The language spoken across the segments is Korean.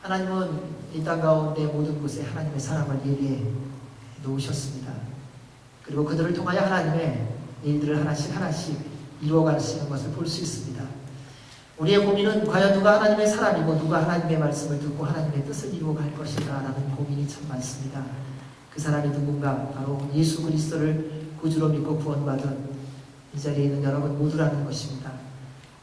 하나님은 이 땅 가운데 모든 곳에 하나님의 사람을 예비해 놓으셨습니다. 그리고 그들을 통하여 하나님의 일들을 하나씩 하나씩 이루어가시는 것을 볼 수 있습니다. 우리의 고민은 과연 누가 하나님의 사람이고 누가 하나님의 말씀을 듣고 하나님의 뜻을 이루어갈 것인가 라는 고민이 참 많습니다. 그 사람이 누군가? 바로 예수 그리스도를 구주로 믿고 구원받은 이 자리에 있는 여러분 모두라는 것입니다.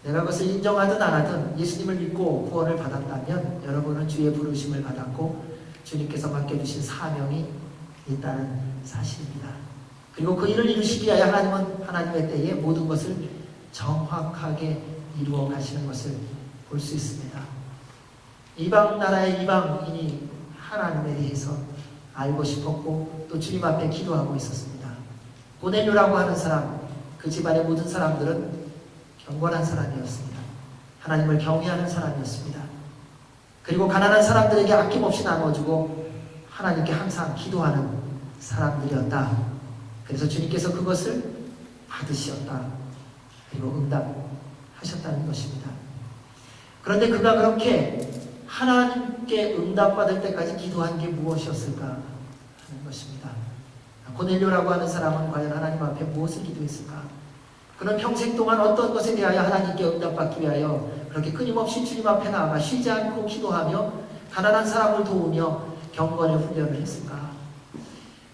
내가 그것을 인정하든 안 하든 예수님을 믿고 구원을 받았다면 여러분은 주의 부르심을 받았고 주님께서 맡겨주신 사명이 있다는 사실입니다. 그리고 그 일을 이루시기 위하여 하나님은 하나님의 때에 모든 것을 정확하게 이루어 가시는 것을 볼 수 있습니다. 이방 나라의 이방인이 하나님에 대해서 알고 싶었고 또 주님 앞에 기도하고 있었습니다. 고넬료라고 하는 사람, 그 집안의 모든 사람들은 경건한 사람이었습니다. 하나님을 경외하는 사람이었습니다. 그리고 가난한 사람들에게 아낌없이 나눠주고 하나님께 항상 기도하는 사람들이었다. 그래서 주님께서 그것을 받으셨다. 그리고 응답하셨다는 것입니다. 그런데 그가 그렇게 하나님께 응답받을 때까지 기도한 게 무엇이었을까 하는 것입니다. 고넬료라고 하는 사람은 과연 하나님 앞에 무엇을 기도했을까? 그는 평생 동안 어떤 것에 대하여 하나님께 응답받기 위하여 그렇게 끊임없이 주님 앞에 나아가 쉬지 않고 기도하며 가난한 사람을 도우며 경건의 훈련을 했을까?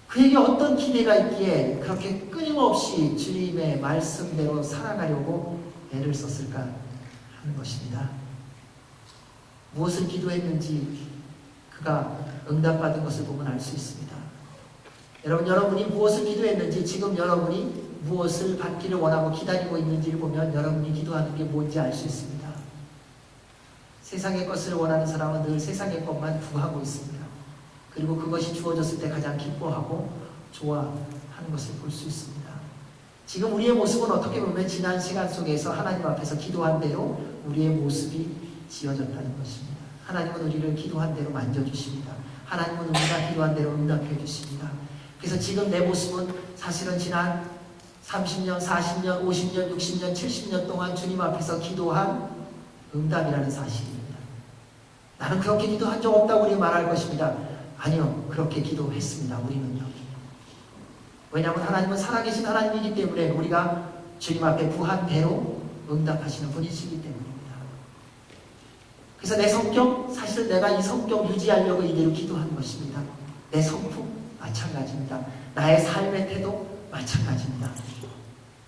그에게 어떤 기대가 있기에 그렇게 끊임없이 주님의 말씀대로 살아가려고 애를 썼을까 하는 것입니다. 무엇을 기도했는지 그가 응답받은 것을 보면 알 수 있습니다. 여러분이 무엇을 기도했는지, 지금 여러분이 무엇을 받기를 원하고 기다리고 있는지를 보면 여러분이 기도하는 게 뭔지 알 수 있습니다. 세상의 것을 원하는 사람은 늘 세상의 것만 구하고 있습니다. 그리고 그것이 주어졌을 때 가장 기뻐하고 좋아하는 것을 볼 수 있습니다. 지금 우리의 모습은 어떻게 보면 지난 시간 속에서 하나님 앞에서 기도한 대로 우리의 모습이 지어졌다는 것입니다. 하나님은 우리를 기도한 대로 만져주십니다. 하나님은 우리가 기도한 대로 응답해 주십니다. 그래서 지금 내 모습은 사실은 지난 30년, 40년, 50년, 60년, 70년 동안 주님 앞에서 기도한 응답이라는 사실입니다. 나는 그렇게 기도한 적 없다고 우리 말할 것입니다. 아니요, 그렇게 기도했습니다. 우리는요. 왜냐하면 하나님은 살아계신 하나님이기 때문에 우리가 주님 앞에 구한 대로 응답하시는 분이시기 때문입니다. 그래서 내 성격, 사실 내가 이 성격 유지하려고 이대로 기도한 것입니다. 내 성품 마찬가지입니다. 나의 삶의 태도 마찬가지입니다.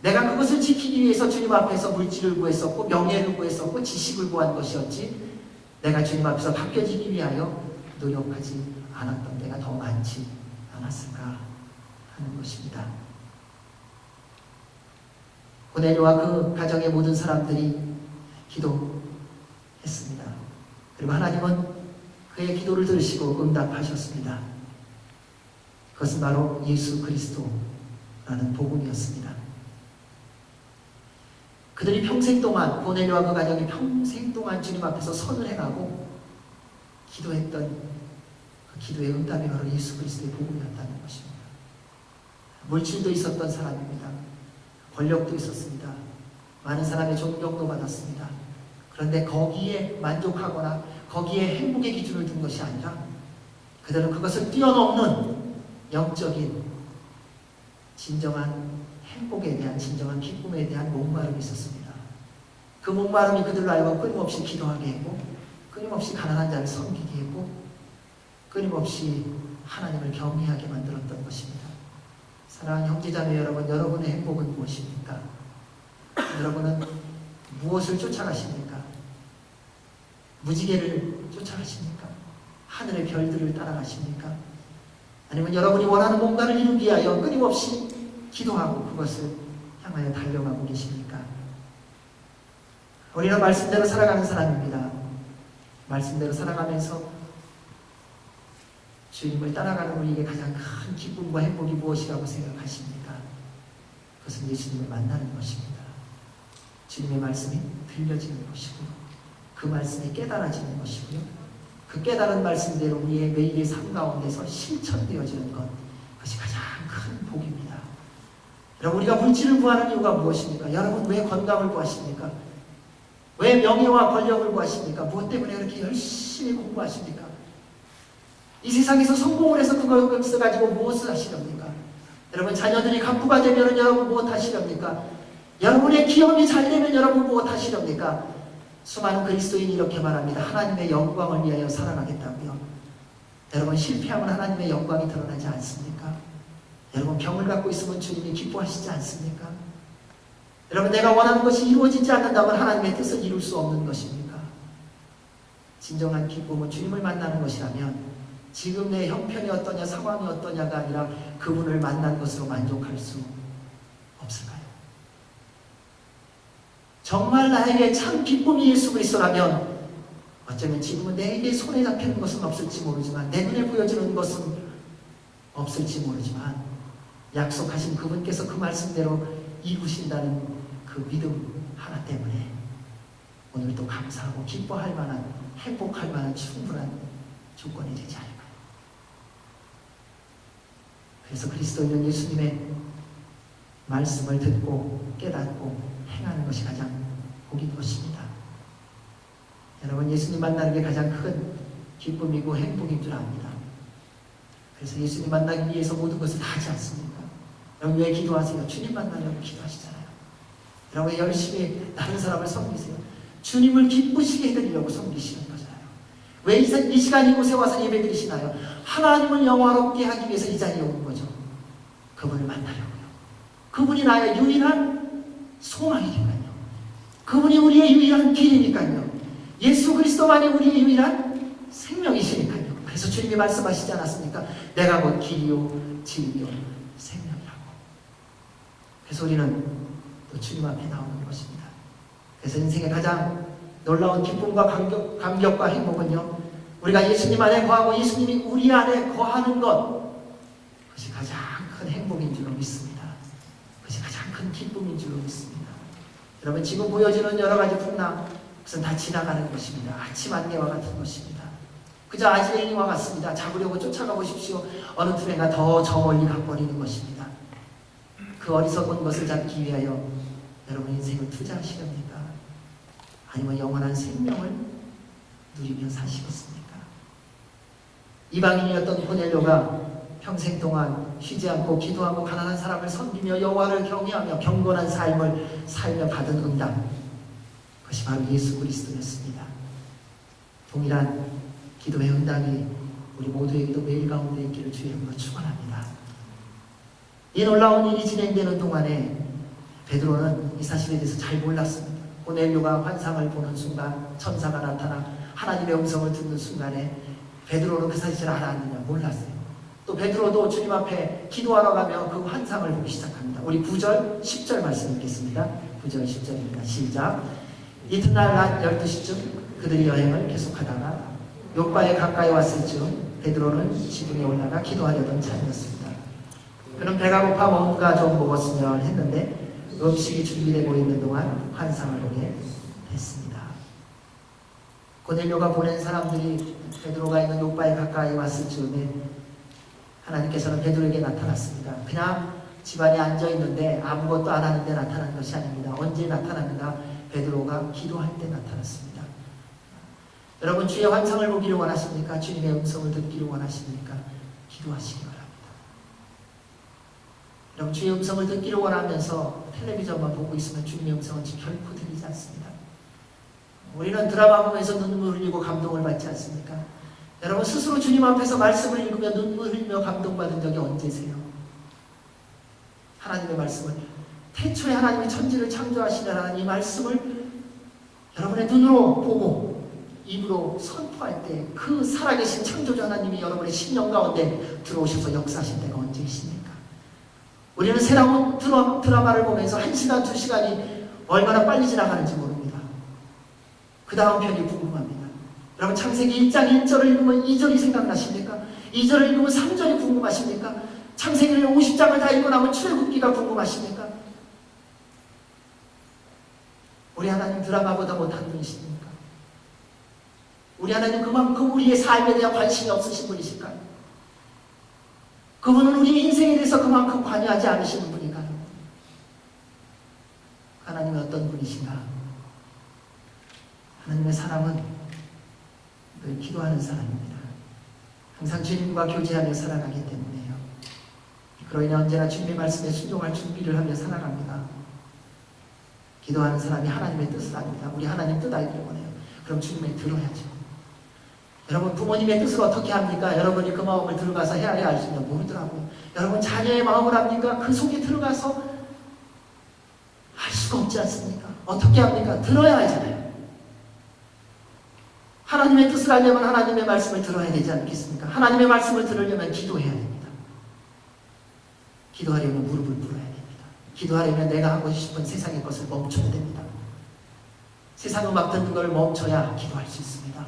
내가 그것을 지키기 위해서 주님 앞에서 물질을 구했었고 명예를 구했었고 지식을 구한 것이었지, 내가 주님 앞에서 바뀌어지기 위하여 노력하지 않았던 때가 더 많지 않았을까 하는 것입니다. 고넬료와 그 가정의 모든 사람들이 기도했습니다. 그리고 하나님은 그의 기도를 들으시고 응답하셨습니다. 그것은 바로 예수 그리스도라는 복음이었습니다. 그들이 평생 동안, 고넬료와 그 가정이 평생 동안 주님 앞에서 선을 행하고 기도했던 그 기도의 응답이 바로 예수 그리스도의 복음이었다는 것입니다. 물질도 있었던 사람입니다. 권력도 있었습니다. 많은 사람의 존경도 받았습니다. 그런데 거기에 만족하거나 거기에 행복의 기준을 둔 것이 아니라 그들은 그것을 뛰어넘는 영적인 진정한 행복에 대한, 진정한 기쁨에 대한 목마름이 있었습니다. 그 목마름이 그들로 하여금 끊임없이 기도하게 했고, 끊임없이 가난한 자를 섬기게 했고, 끊임없이 하나님을 경외하게 만들었던 것입니다. 사랑하는 형제자매 여러분, 여러분의 행복은 무엇입니까? 여러분은 무엇을 쫓아가십니까? 무지개를 쫓아가십니까? 하늘의 별들을 따라가십니까? 아니면 여러분이 원하는 뭔가를 이루기 위하여 끊임없이 기도하고 그것을 향하여 달려가고 계십니까? 우리는 말씀대로 살아가는 사람입니다. 말씀대로 살아가면서 주님을 따라가는 우리에게 가장 큰 기쁨과 행복이 무엇이라고 생각하십니까? 그것은 예수님을 만나는 것입니다. 주님의 말씀이 들려지는 것이고요. 그 말씀이 깨달아지는 것이고요. 그 깨달은 말씀대로 우리의 매일의 삶 가운데서 실천되어지는 것, 그것이 가장 큰 복입니다. 여러분, 우리가 물질을 구하는 이유가 무엇입니까? 여러분, 왜 건강을 구하십니까? 왜 명예와 권력을 구하십니까? 무엇 때문에 그렇게 열심히 공부하십니까? 이 세상에서 성공을 해서 그것을 가지고 무엇을 하시렵니까? 여러분, 자녀들이 갑부가 되면 여러분 무엇 하시렵니까? 여러분의 기업이 잘 되면 여러분 무엇 하시렵니까? 수많은 그리스도인이 이렇게 말합니다. 하나님의 영광을 위하여 살아가겠다고요. 여러분, 실패하면 하나님의 영광이 드러나지 않습니까? 여러분, 병을 갖고 있으면 주님이 기뻐하시지 않습니까? 여러분, 내가 원하는 것이 이루어지지 않는다면 하나님의 뜻을 이룰 수 없는 것입니까? 진정한 기쁨은 주님을 만나는 것이라면 지금 내 형편이 어떠냐, 상황이 어떠냐가 아니라 그분을 만난 것으로 만족할 수 없을까요? 정말 나에게 참 기쁨이 예수 그리스도라면 어쩌면 지금은 내게 손에 잡히는 것은 없을지 모르지만, 내 눈에 보여지는 것은 없을지 모르지만, 약속하신 그분께서 그 말씀대로 이루신다는 그 믿음 하나 때문에 오늘도 감사하고 기뻐할 만한, 행복할 만한 충분한 조건이 되지 않을까요? 그래서 그리스도인은 예수님의 말씀을 듣고 깨닫고 행하는 것이 가장 복인 것입니다. 여러분, 예수님 만나는 게 가장 큰 기쁨이고 행복인 줄 압니다. 그래서 예수님 만나기 위해서 모든 것을 다 하지 않습니까? 여러분, 왜 기도하세요? 주님 만나려고 기도하시잖아요. 여러분, 열심히 다른 사람을 섬기세요. 주님을 기쁘시게 해드리려고 섬기시는 거잖아요. 왜 이 시간 이곳에 와서 예배 드리시나요? 하나님을 영화롭게 하기 위해서 이 자리에 온 거죠. 그분을 만나려고요. 그분이 나의 유일한 소망이니까요. 그분이 우리의 유일한 길이니까요. 예수 그리스도만이 우리의 유일한 생명이시니까요. 그래서 주님이 말씀하시지 않았습니까? 내가 곧 길이요 진리요 생명이라고. 그래서 우리는 또 주님 앞에 나오는 것입니다. 그래서 인생의 가장 놀라운 기쁨과 감격과 행복은요, 우리가 예수님 안에 거하고 예수님이 우리 안에 거하는 것, 그것이 가장 큰 행복인 줄로 믿습니다. 그것이 가장 큰 기쁨인 줄로 믿습니다. 여러분, 지금 보여지는 여러 가지 풍랑, 그것은 다 지나가는 것입니다. 아침 안개와 같은 것입니다. 그저 아지랭이와 같습니다. 잡으려고 쫓아가 보십시오. 어느 틈에가 더 저 멀리 가버리는 것입니다. 그 어리석은 것을 잡기 위하여 여러분 인생을 투자하시렵니까? 아니면 영원한 생명을 누리며 사시겠습니까? 이방인이었던 고넬료가 평생 동안 쉬지 않고 기도하고 가난한 사람을 섬기며 여호와를 경외하며 경건한 삶을 살며 받은 응답, 그것이 바로 예수 그리스도였습니다. 동일한 기도의 응답이 우리 모두에게도 매일 가운데 있기를 주의 이름으로 축원합니다. 이 놀라운 일이 진행되는 동안에 베드로는 이 사실에 대해서 잘 몰랐습니다. 고넬료가 환상을 보는 순간, 천사가 나타나 하나님의 음성을 듣는 순간에 베드로는 그 사실을 알았느냐? 몰랐어요. 또 베드로도 주님 앞에 기도하러 가며 그 환상을 보기 시작합니다. 우리 9절, 10절 말씀 읽겠습니다. 9절, 10절입니다. 시작. 이튿날 낮 12시쯤 그들이 여행을 계속하다가 욥바에 가까이 왔을 즈음 베드로는 지붕에 올라가 기도하려던 참이었습니다. 그는 배가 고파 뭔가 좀 먹었으면 했는데 음식이 준비되고 있는 동안 환상을 보게 됐습니다. 고넬료가 보낸 사람들이 베드로가 있는 욥바에 가까이 왔을 즈음에 하나님께서는 베드로에게 나타났습니다. 그냥 집안에 앉아있는데 아무것도 안 하는데 나타난 것이 아닙니다. 언제 나타납니까? 베드로가 기도할 때 나타났습니다. 여러분, 주의 환상을 보기를 원하십니까? 주님의 음성을 듣기를 원하십니까? 기도하시기 바랍니다. 여러분, 주의 음성을 듣기를 원하면서 텔레비전만 보고 있으면 주님의 음성은 결코 들리지 않습니다. 우리는 드라마 보면서 눈물 흘리고 감동을 받지 않습니까? 여러분, 스스로 주님 앞에서 말씀을 읽으며 눈물 흘리며 감동받은 적이 언제세요? 하나님의 말씀을, 태초에 하나님이 천지를 창조하시라는 이 말씀을 여러분의 눈으로 보고 입으로 선포할 때 그 살아계신 창조주 하나님이 여러분의 심령 가운데 들어오셔서 역사하실 때가 언제이십니까? 우리는 새로운 드라마를 보면서 1시간, 2시간이 얼마나 빨리 지나가는지 모릅니다. 그 다음 편이 궁금합니다. 여러분, 창세기 1장 1절을 읽으면 2절이 생각나십니까? 2절을 읽으면 3절이 궁금하십니까? 창세기를 50장을 다 읽고 나면 출애굽기가 궁금하십니까? 우리 하나님 드라마보다 못한 분이십니까? 우리 하나님 그만큼 우리의 삶에 대한 관심이 없으신 분이실까요? 그분은 우리의 인생에 대해서 그만큼 관여하지 않으시는 분인가요? 하나님은 어떤 분이신가? 하나님의 사람은 늘 기도하는 사람입니다. 항상 주님과 교제하며 살아가기 때문에요. 그로 인해 언제나 주님의 말씀에 순종할 준비를 하며 살아갑니다. 기도하는 사람이 하나님의 뜻을 압니다. 우리 하나님 뜻 알기를 원해요. 그럼 주님의 들어야죠. 여러분, 부모님의 뜻을 어떻게 합니까? 여러분이 그 마음을 들어가서 헤아려 알 수 있냐? 모르더라고요. 여러분, 자녀의 마음을 압니까? 그 속에 들어가서 알 수가 없지 않습니까? 어떻게 합니까? 들어야 하잖아요. 하나님의 뜻을 알려면 하나님의 말씀을 들어야 되지 않겠습니까? 하나님의 말씀을 들으려면 기도해야 됩니다. 기도하려면 무릎을 꿇어야 됩니다. 기도하려면 내가 하고 싶은 세상의 것을 멈춰야 됩니다. 세상 음악 듣는 걸 멈춰야 기도할 수 있습니다.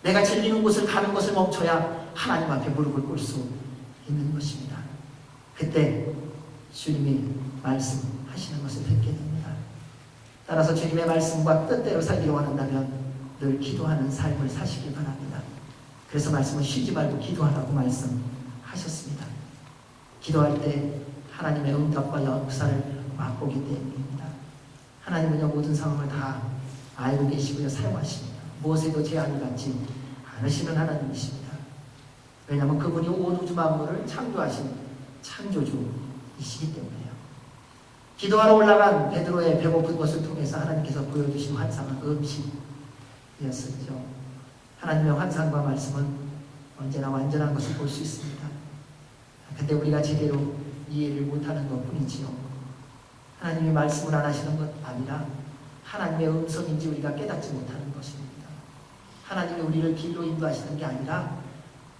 내가 즐기는 곳을 가는 것을 멈춰야 하나님 앞에 무릎을 꿇을 수 있는 것입니다. 그때 주님이 말씀하시는 것을 듣게 됩니다. 따라서 주님의 말씀과 뜻대로 살기를 원한다면 늘 기도하는 삶을 사시기 바랍니다. 그래서 말씀은 쉬지 말고 기도하라고 말씀하셨습니다. 기도할 때 하나님의 응답과 역사를 맛보기 때문입니다. 하나님은요, 모든 상황을 다 알고 계시고요, 사용하십니다. 무엇에도 제한을 갖지 않으시는 하나님이십니다. 왜냐하면 그분이 온 우주 만물을 창조하신 창조주이시기 때문에요. 기도하러 올라간 베드로의 배고픈 것을 통해서 하나님께서 보여주신 환상은 음식이었었죠. 하나님의 환상과 말씀은 언제나 완전한 것을 볼 수 있습니다. 근데 우리가 제대로 이해를 못하는 것 뿐이지요. 하나님이 말씀을 안 하시는 것 아니라 하나님의 음성인지 우리가 깨닫지 못하는 것입니다. 하나님이 우리를 길로 인도하시는 게 아니라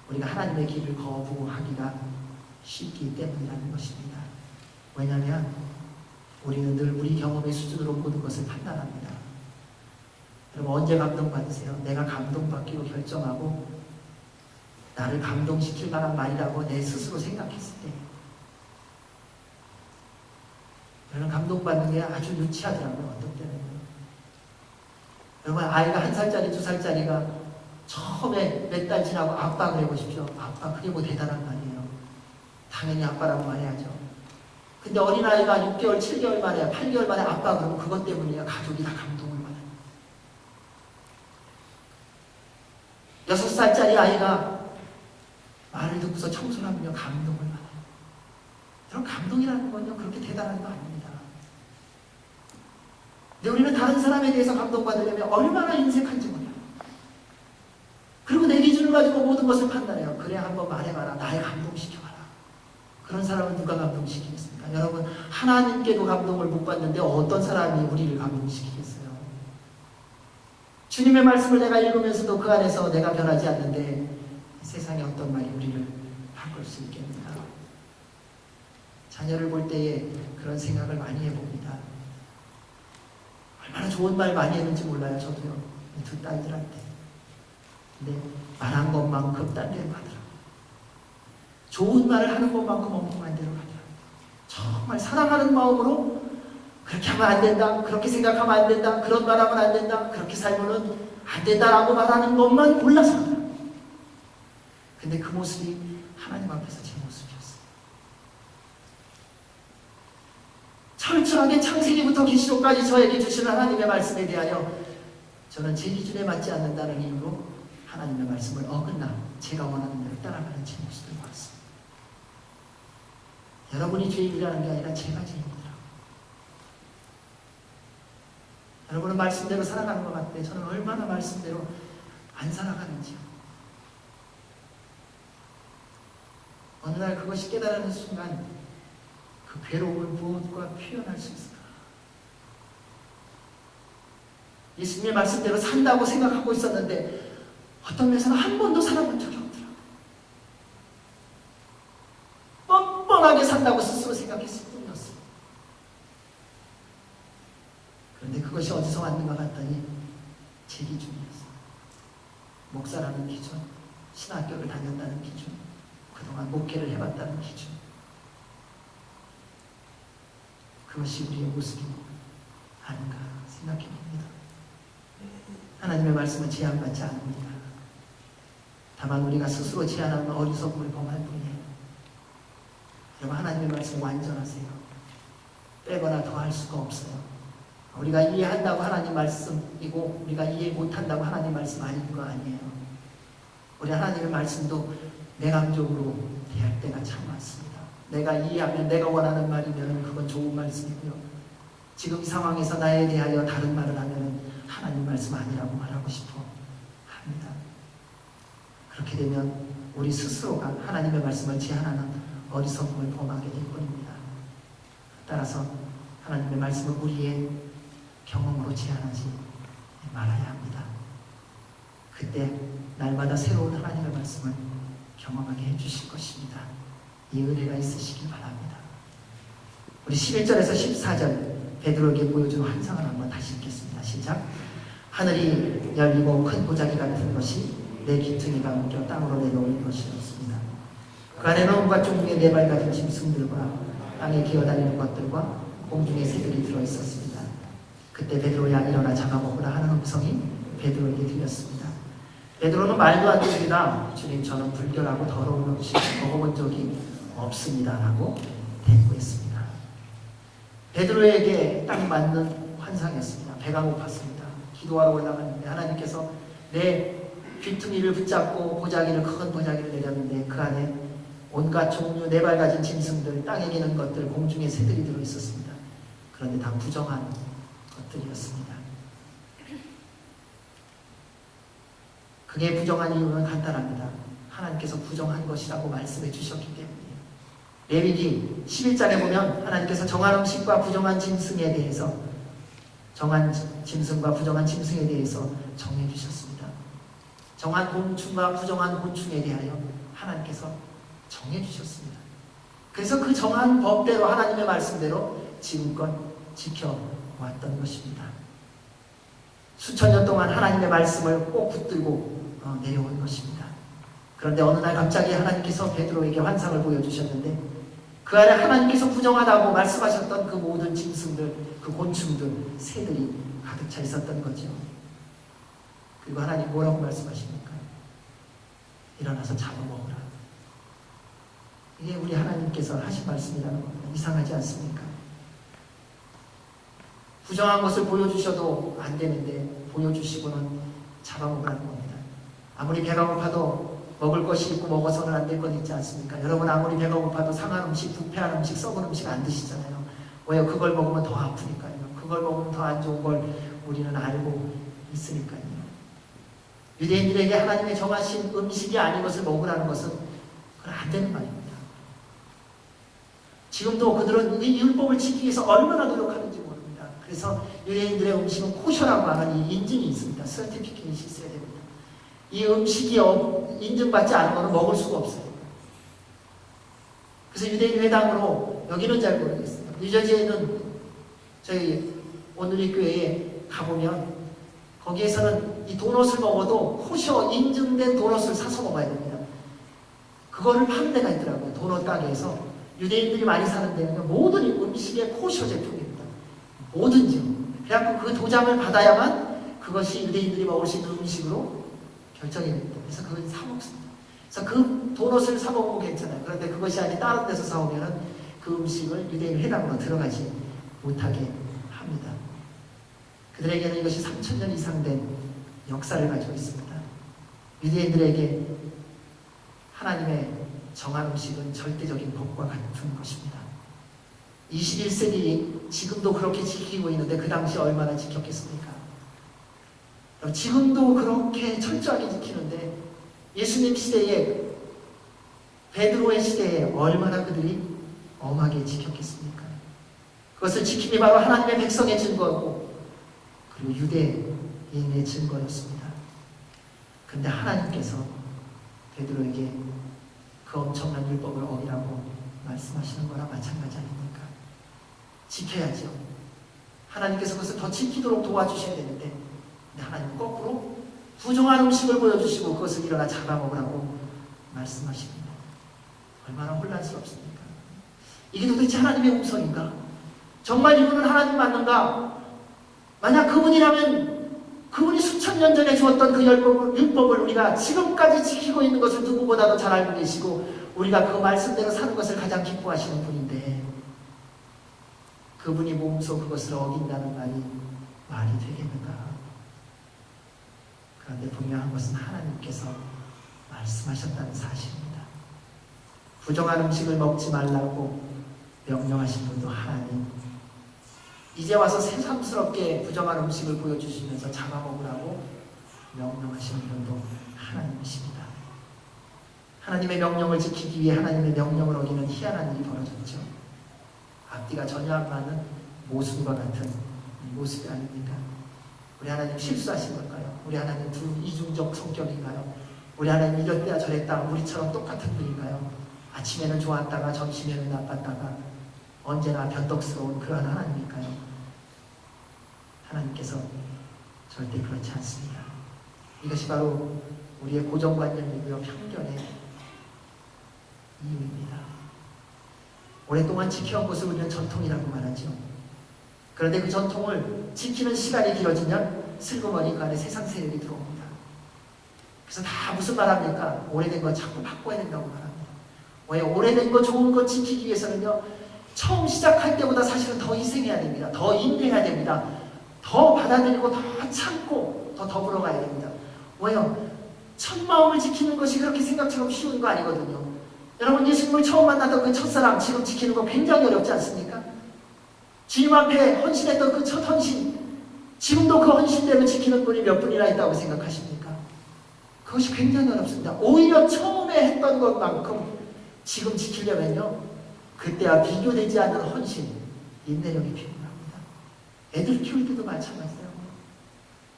우리가 하나님의 길을 거부하기가 쉽기 때문이라는 것입니다. 왜냐하면 우리는 늘 우리 경험의 수준으로 모든 것을 판단합니다. 여러분, 언제 감동받으세요? 내가 감동받기로 결정하고 나를 감동시킬 만한 말이라고 내 스스로 생각했을 때, 저는 감동받는 게 아주 유치하더라고요. 어떤 때는. 여러분, 아이가 1살짜리, 2살짜리가 처음에 몇 달 지나고 아빠 그래 보십시오. 아빠, 그게 뭐 대단한 말이에요. 당연히 아빠라고 말해야죠. 근데 어린아이가 6개월, 7개월 만에, 8개월 만에 아빠 그러면 그것 때문이야. 가족이 다 감동을 받아요. 6살짜리 아이가 말을 듣고서 청소를 하면요, 감동을 받아요. 여러분, 감동이라는 건요, 그렇게 대단한 거 아닙니다. 근데 우리는 다른 사람에 대해서 감동받으려면 얼마나 인색한지 몰라요. 그리고 내 기준을 가지고 모든 것을 판단해요. 그래, 한번 말해봐라. 나를 감동시켜봐라. 그런 사람은 누가 감동시키겠습니까? 여러분, 하나님께도 감동을 못 받는데 어떤 사람이 우리를 감동시키겠어요? 주님의 말씀을 내가 읽으면서도 그 안에서 내가 변하지 않는데 세상에 어떤 말이 우리를 바꿀 수 있겠는가? 자녀를 볼 때에 그런 생각을 많이 해봅니다. 얼마나 좋은 말 많이 했는지 몰라요. 저도요. 두 딸들한테. 근데 말한 것만큼 딴 데로 가더라고요. 좋은 말을 하는 것만큼 엉뚱한 데로 가더라고요. 정말 사랑하는 마음으로 그렇게 하면 안 된다, 그렇게 생각하면 안 된다, 그런 말 하면 안 된다, 그렇게 살면은 안 된다라고 말하는 것만 골라서 하더라고요. 근데 그 모습이 하나님 앞에서 제 모습이었어요. 철저하게 창세기부터 계시록까지 저에게 주시는 하나님의 말씀에 대하여 저는 제 기준에 맞지 않는다는 이유로 하나님의 말씀을 어긋나 제가 원하는 대로 따라가는 제 모습을 보았습니다. 여러분이 죄인이라는 게 아니라 제가 죄인이더라고요. 여러분은 말씀대로 살아가는 것 같은데 저는 얼마나 말씀대로 안 살아가는지요. 어느 날 그것이 깨달은 순간 그 괴로움을 무엇과 표현할 수 있을까? 예수님의 말씀대로 산다고 생각하고 있었는데 어떤 면에서는 한 번도 살아본 적이 없더라고요. 뻔뻔하게 산다고 스스로 생각했을 뿐이었어요. 그런데 그것이 어디서 왔는가 봤더니 제 기준이었어요. 목사라는 기준, 신학교를 다녔다는 기준, 그동안 목회를 해봤다는 기준. 그것이 우리의 모습이 아닌가 생각해 봅니다. 하나님의 말씀은 제한받지 않습니다. 다만 우리가 스스로 제한하는 어리석음을 범할 뿐이에요. 여러분, 하나님의 말씀 완전하세요. 빼거나 더할 수가 없어요. 우리가 이해한다고 하나님 말씀이고 우리가 이해 못한다고 하나님 말씀 아닌 거 아니에요. 우리 하나님의 말씀도 내감적으로 대할 때가 참 많습니다. 내가 이해하면 내가 원하는 말이면 그건 좋은 말씀이고요. 지금 이 상황에서 나에 대하여 다른 말을 하면 하나님 말씀 아니라고 말하고 싶어 합니다. 그렇게 되면 우리 스스로가 하나님의 말씀을 제한하는 어리석음을 범하게 될 뿐입니다. 따라서 하나님의 말씀을 우리의 경험으로 제한하지 말아야 합니다. 그때 날마다 새로운 하나님의 말씀을 경험하게 해주실 것입니다. 이 은혜가 있으시길 바랍니다. 우리 11절에서 14절 베드로에게 보여준 환상을 한번 다시 읽겠습니다. 시작. 하늘이 열리고 큰 보자기 같은 것이 내 귀퉁이가 옮겨 땅으로 내려오는 것이었습니다. 그 안에는 온갖 종류의 네발 같은 짐승들과 땅에 기어다니는 것들과 공중의 새들이 들어있었습니다. 그때 베드로야 일어나 잡아먹으라 하는 음성이 베드로에게 들렸습니다. 베드로는 말도 안 됩니다. 주님, 저는 불결하고 더러운 음식 먹어본 적이 없습니다 라고 대꾸했습니다. 베드로에게 딱 맞는 환상이었습니다. 배가 고팠습니다. 기도하러 올라갔는데 하나님께서 내 귀퉁이를 붙잡고 보자기를, 큰 보자기를 내렸는데 그 안에 온갖 종류 네발 가진 짐승들, 땅에 기는 것들, 공중의 새들이 들어있었습니다. 그런데 다 부정한 것들이었습니다. 그게 부정한 이유는 간단합니다. 하나님께서 부정한 것이라고 말씀해 주셨기 때문이에요. 레위기 11장에 보면 하나님께서 정한 음식과 부정한 짐승에 대해서, 정한 짐승과 부정한 짐승에 대해서 정해 주셨습니다. 정한 곤충과 부정한 곤충에 대하여 하나님께서 정해 주셨습니다. 그래서 그 정한 법대로 하나님의 말씀대로 지금껏 지켜왔던 것입니다. 수천 년 동안 하나님의 말씀을 꼭 붙들고 내려온 것입니다. 그런데 어느 날 갑자기 하나님께서 베드로에게 환상을 보여주셨는데 그 안에 하나님께서 부정하다고 말씀하셨던 그 모든 짐승들, 그 곤충들, 새들이 가득 차 있었던 거죠. 그리고 하나님 뭐라고 말씀하십니까? 일어나서 잡아먹으라. 이게 우리 하나님께서 하신 말씀이라는 겁니다. 이상하지 않습니까? 부정한 것을 보여주셔도 안 되는데 보여주시고는 잡아먹으라는 겁니다. 아무리 배가 고파도 먹을 것이 있고 먹어서는 안 될 것 있지 않습니까? 여러분, 아무리 배가 고파도 상한 음식, 부패한 음식, 썩은 음식 안 드시잖아요. 왜요? 그걸 먹으면 더 아프니까요. 그걸 먹으면 더 안 좋은 걸 우리는 알고 있으니까요. 유대인들에게 하나님의 정하신 음식이 아닌 것을 먹으라는 것은 그건 안 되는 말입니다. 지금도 그들은 이 율법을 지키기 위해서 얼마나 노력하는지 모릅니다. 그래서 유대인들의 음식은 코셔라고 하는 이 인증이 있습니다. 서티피케이션이 있어야 됩니다. 이 음식이 인증받지 않은 것은 먹을 수가 없어요. 그래서 유대인 회당으로, 여기는 잘 모르겠어요. 뉴저지에는 저희 오늘의 교회에 가보면 거기에서는 이 도넛을 먹어도 코셔 인증된 도넛을 사서 먹어야 됩니다. 그거를 파는 데가 있더라고요. 도넛 가게에서. 유대인들이 많이 사는 데는 모든 음식의 코셔 제품입니다. 뭐든지요. 그래갖고 그 도장을 받아야만 그것이 유대인들이 먹을 수 있는 음식으로 결정이 됩니다. 그래서 그걸 사 먹습니다. 그래서 그 도넛을 사 먹으면 괜찮아요. 그런데 그것이 아닌 다른 데서 사오면 그 음식을 유대인 회당으로 들어가지 못하게 합니다. 그들에게는 이것이 3000년 이상 된 역사를 가지고 있습니다. 유대인들에게 하나님의 정한 음식은 절대적인 법과 같은 것입니다. 21세기 지금도 그렇게 지키고 있는데 그 당시 얼마나 지켰겠습니까? 지금도 그렇게 철저하게 지키는데 예수님 시대에, 베드로의 시대에 얼마나 그들이 엄하게 지켰겠습니까? 그것을 지킴이 바로 하나님의 백성의 증거고 그리고 유대인의 증거였습니다. 그런데 하나님께서 베드로에게 그 엄청난 율법을 어기라고 말씀하시는 거나 마찬가지 아닙니까? 지켜야죠. 하나님께서 그것을 더 지키도록 도와주셔야 되는데 하나님은 거꾸로 부정한 음식을 보여주시고 그것을 일어나 잡아먹으라고 말씀하십니다. 얼마나 혼란스럽습니까? 이게 도대체 하나님의 음성인가? 정말 이분은 하나님 맞는가? 만약 그분이라면 그분이 수천 년 전에 주었던 그 율법을 우리가 지금까지 지키고 있는 것을 누구보다도 잘 알고 계시고 우리가 그 말씀대로 사는 것을 가장 기뻐하시는 분인데 그분이 몸소 그것을 어긴다는 말이 말이 되겠는가? 그런데 분명한 것은 하나님께서 말씀하셨다는 사실입니다. 부정한 음식을 먹지 말라고 명령하신 분도 하나님, 이제 와서 새삼스럽게 부정한 음식을 보여주시면서 잡아먹으라고 명령하시는 분도 하나님이십니다. 하나님의 명령을 지키기 위해 하나님의 명령을 어기는 희한한 일이 벌어졌죠. 앞뒤가 전혀 안 맞는 모순과 같은 모습이 아닙니까? 우리 하나님 실수하신 걸까요? 우리 하나님 이중적 성격인가요? 우리 하나님 이랬다 저랬다 우리처럼 똑같은 분인가요? 아침에는 좋았다가 점심에는 나빴다가 언제나 변덕스러운 그러한 하나님일까요? 하나님께서 절대 그렇지 않습니다. 이것이 바로 우리의 고정관념이고요, 편견의 이유입니다. 오랫동안 지켜온 것을 우리는 전통이라고 말하죠. 그런데 그 전통을 지키는 시간이 길어지면 슬그머니 그 안에 세상 세력이 들어옵니다. 그래서 다 무슨 말합니까? 오래된 거 자꾸 바꿔야 된다고 말합니다. 왜? 오래된 거 좋은 거 지키기 위해서는요, 처음 시작할 때보다 사실은 더 희생해야 됩니다. 더 인내해야 됩니다. 더 받아들이고 더 참고 더 더불어가야 됩니다. 왜요? 첫 마음을 지키는 것이 그렇게 생각처럼 쉬운 거 아니거든요. 여러분, 예수님을 처음 만났던 그 첫사랑 지금 지키는 거 굉장히 어렵지 않습니까? 주님 앞에 헌신했던 그 첫 헌신, 지금도 그 헌신대로 지키는 분이 몇 분이나 있다고 생각하십니까? 그것이 굉장히 어렵습니다. 오히려 처음에 했던 것만큼 지금 지키려면요, 그때와 비교되지 않는 헌신, 인내력이 필요합니다. 애들 키울 때도 마찬가지예요.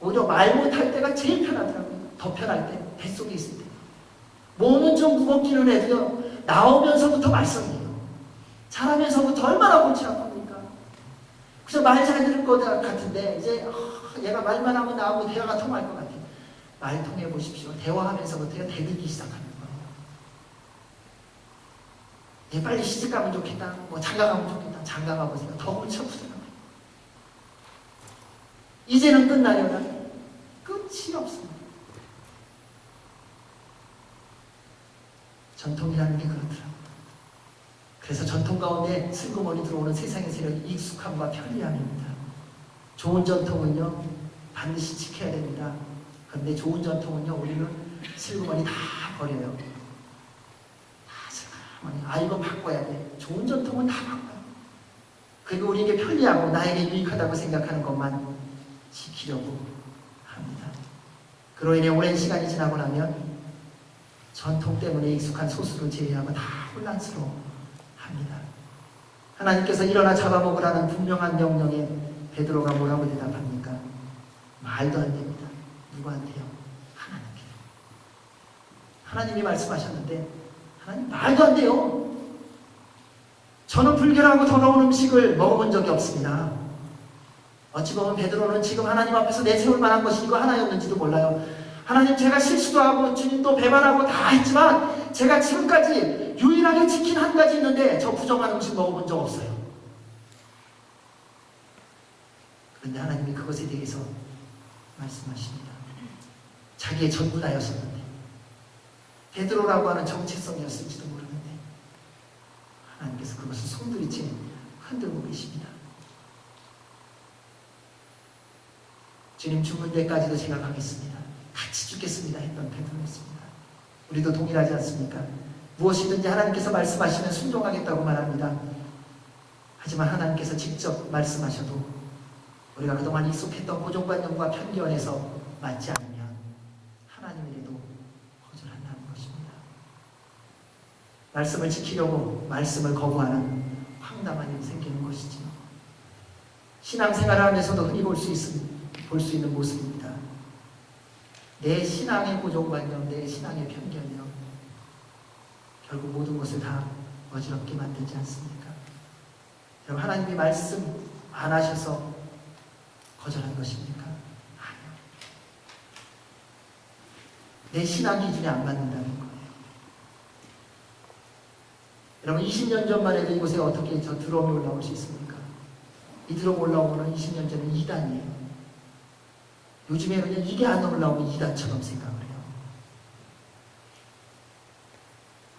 오히려 말 못할 때가 제일 편하더라고요. 더 편할 때, 뱃속에 있을 때. 몸은 좀 무겁기는 해도요, 나오면서부터 말썽이에요. 자라면서부터 얼마나 골치 아픕니까? 그래서 말 잘 들을 것 같은데 이제 얘가 말만 하면 나하고 대화가 통할 것 같아요. 말 통해 보십시오. 대화하면서부터 대들기 시작하는 거예요. 얘 빨리 시집 가면 좋겠다. 뭐 장가 가면 좋겠다. 장가 가보세요. 더 골치 아프더라고요. 이제는 끝나려나 끝이 없습니다. 전통이라는 게 그렇더라고요. 그래서 전통 가운데 슬그머니 들어오는 세상의 세력이 익숙함과 편리함입니다. 좋은 전통은요, 반드시 지켜야 됩니다. 그런데 좋은 전통은요, 우리는 슬그머니 다 버려요. 다 슬그머니, 아 이거 바꿔야 돼. 좋은 전통은 다 바꿔요. 그리고 우리에게 편리하고 나에게 유익하다고 생각하는 것만 지키려고 합니다. 그로 인해 오랜 시간이 지나고 나면 전통 때문에 익숙한 소수를 제외하고 다 혼란스러워합니다. 하나님께서 일어나 잡아먹으라는 분명한 명령에 베드로가 뭐라고 대답합니까? 말도 안 됩니다. 누구한테요? 하나님께. 하나님이 말씀하셨는데 하나님 말도 안 돼요. 저는 불결하고 더러운 음식을 먹어본 적이 없습니다. 어찌 보면 베드로는 지금 하나님 앞에서 내세울 만한 것이 이거 하나였는지도 몰라요. 하나님, 제가 실수도 하고 주님도 배반하고 다 했지만 제가 지금까지 유일하게 지킨 한 가지 있는데 저 부정한 음식 먹어본 적 없어요. 그런데 하나님이 그것에 대해서 말씀하십니다. 자기의 전부 다였었는데, 베드로라고 하는 정체성이었을지도 모르는데 하나님께서 그것을 송두리째 흔들고 계십니다. 주님 죽는 데까지도 제가 가겠습니다. 같이 죽겠습니다 했던 베드로였습니다. 우리도 동일하지 않습니까? 무엇이든지 하나님께서 말씀하시면 순종하겠다고 말합니다. 하지만 하나님께서 직접 말씀하셔도 우리가 그동안 익숙했던 고정관념과 편견에서 맞지 않으면 하나님에게도 거절한다는 것입니다. 말씀을 지키려고 말씀을 거부하는 황당한 일이 생기는 것이지요. 신앙생활을 하면서도 흔히 볼 수 있는 모습입니다. 내 신앙의 고정관념, 내 신앙의 편견이요, 결국 모든 것을 다 어지럽게 만들지 않습니까? 여러분, 하나님이 말씀 안 하셔서 거절한 것입니까? 아니요. 내 신앙 기준에 안 맞는다는 거예요. 여러분, 20년 전만 해도 이곳에 어떻게 저 드럼이 올라올 수 있습니까? 이 드럼 올라오면 20년 전에 2단이에요. 요즘에 그냥 이게 안 올라오면 2단처럼 생각을 해요.